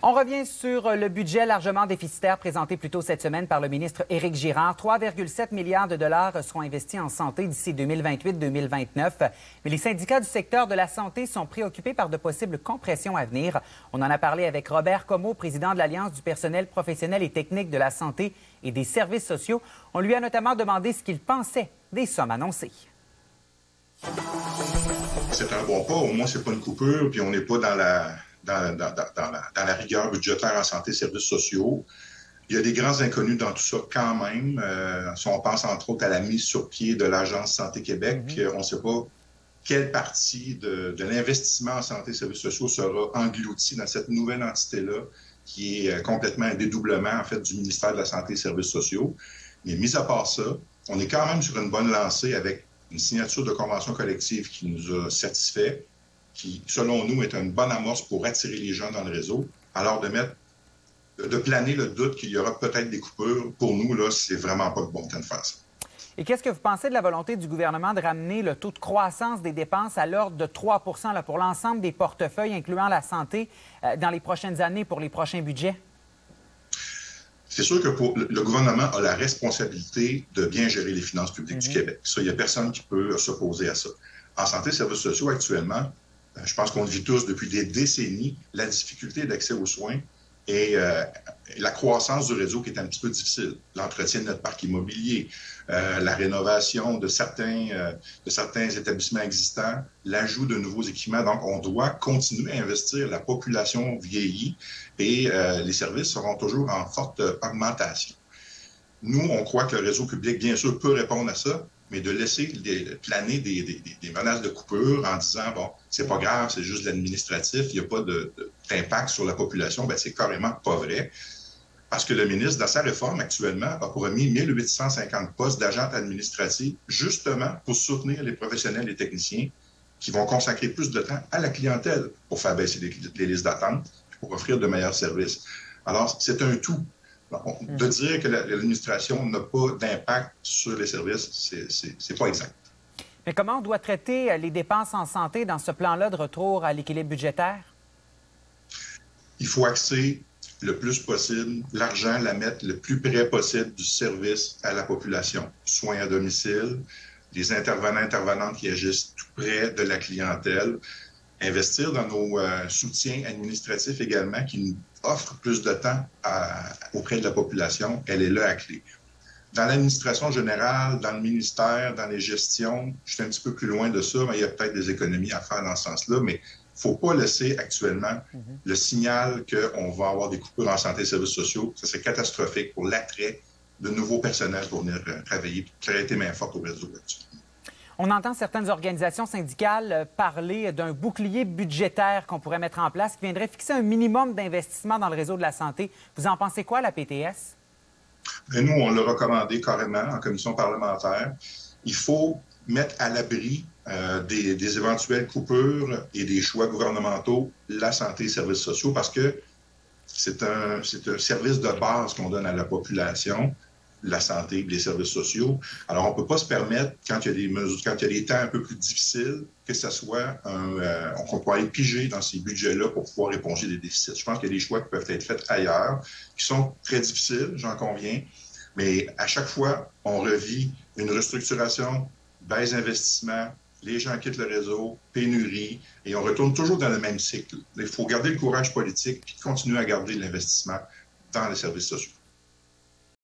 On revient sur le budget largement déficitaire présenté plus tôt cette semaine par le ministre Éric Girard. 3,7 milliards de dollars seront investis en santé d'ici 2028-2029. Mais les syndicats du secteur de la santé sont préoccupés par de possibles compressions à venir. On en a parlé avec Robert Comeau, président de l'Alliance du personnel professionnel et technique de la santé et des services sociaux. On lui a notamment demandé ce qu'il pensait des sommes annoncées. C'est un bon pas. Au moins, c'est pas une coupure, puis on n'est pas dans la rigueur budgétaire en santé et services sociaux. Il y a des grands inconnus dans tout ça quand même. Si on pense entre autres à la mise sur pied de l'Agence Santé Québec, on ne sait pas quelle partie de l'investissement en santé et services sociaux sera engloutie dans cette nouvelle entité-là, qui est complètement un dédoublement en fait du ministère de la Santé et services sociaux. Mais mis à part ça, on est quand même sur une bonne lancée avec une signature de convention collective qui nous a satisfait, qui, selon nous, est une bonne amorce pour attirer les gens dans le réseau. Alors, de planer le doute qu'il y aura peut-être des coupures, pour nous, là, c'est vraiment pas le bon temps de faire ça. Et qu'est-ce que vous pensez de la volonté du gouvernement de ramener le taux de croissance des dépenses à l'ordre de 3 % pour l'ensemble des portefeuilles, incluant la santé, dans les prochaines années pour les prochains budgets? C'est sûr que le gouvernement a la responsabilité de bien gérer les finances publiques du Québec. Ça, il n'y a personne qui peut s'opposer à ça. En santé et services sociaux, actuellement, je pense qu'on le vit tous depuis des décennies, la difficulté d'accès aux soins et la croissance du réseau qui est un petit peu difficile. L'entretien de notre parc immobilier, la rénovation de certains établissements existants, l'ajout de nouveaux équipements. Donc, on doit continuer à investir. La population vieillit et les services seront toujours en forte augmentation. Nous, on croit que le réseau public, bien sûr, peut répondre à ça, mais de laisser planer des menaces de coupure en disant, bon, c'est pas grave, c'est juste l'administratif, il n'y a pas d'impact sur la population, bien, c'est carrément pas vrai. Parce que le ministre, dans sa réforme actuellement, a promis 1850 postes d'agents administratifs, justement pour soutenir les professionnels et techniciens qui vont consacrer plus de temps à la clientèle pour faire baisser les listes d'attente et pour offrir de meilleurs services. Alors, c'est un tout. De dire que l'administration n'a pas d'impact sur les services, c'est pas exact. Mais comment on doit traiter les dépenses en santé dans ce plan-là de retour à l'équilibre budgétaire? Il faut axer le plus possible l'argent, la mettre le plus près possible du service à la population. Soins à domicile, les intervenantes qui agissent tout près de la clientèle, investir dans nos soutiens administratifs également qui nous offrent plus de temps auprès de la population. Elle est là à clé. Dans l'administration générale, dans le ministère, dans les gestions, je suis un petit peu plus loin de ça, mais il y a peut-être des économies à faire dans ce sens-là, mais il ne faut pas laisser actuellement le signal qu'on va avoir des coupures en santé et services sociaux. Ça serait catastrophique pour l'attrait de nouveaux personnels pour venir travailler, traiter main forte au réseau là-dessus. On entend certaines organisations syndicales parler d'un bouclier budgétaire qu'on pourrait mettre en place qui viendrait fixer un minimum d'investissement dans le réseau de la santé. Vous en pensez quoi, la PTS? Et nous, on l'a recommandé carrément en commission parlementaire. Il faut mettre à l'abri des éventuelles coupures et des choix gouvernementaux la santé et services sociaux parce que c'est un service de base qu'on donne à la population, la santé et les services sociaux. Alors, on ne peut pas se permettre, quand il y a des mesures, quand il y a des temps un peu plus difficiles, que ce soit qu'on peut aller piger dans ces budgets-là pour pouvoir éponger des déficits. Je pense qu'il y a des choix qui peuvent être faits ailleurs, qui sont très difficiles, j'en conviens, mais à chaque fois, on revit une restructuration, baisse d'investissement, les gens quittent le réseau, pénurie, et on retourne toujours dans le même cycle. Il faut garder le courage politique et continuer à garder l'investissement dans les services sociaux.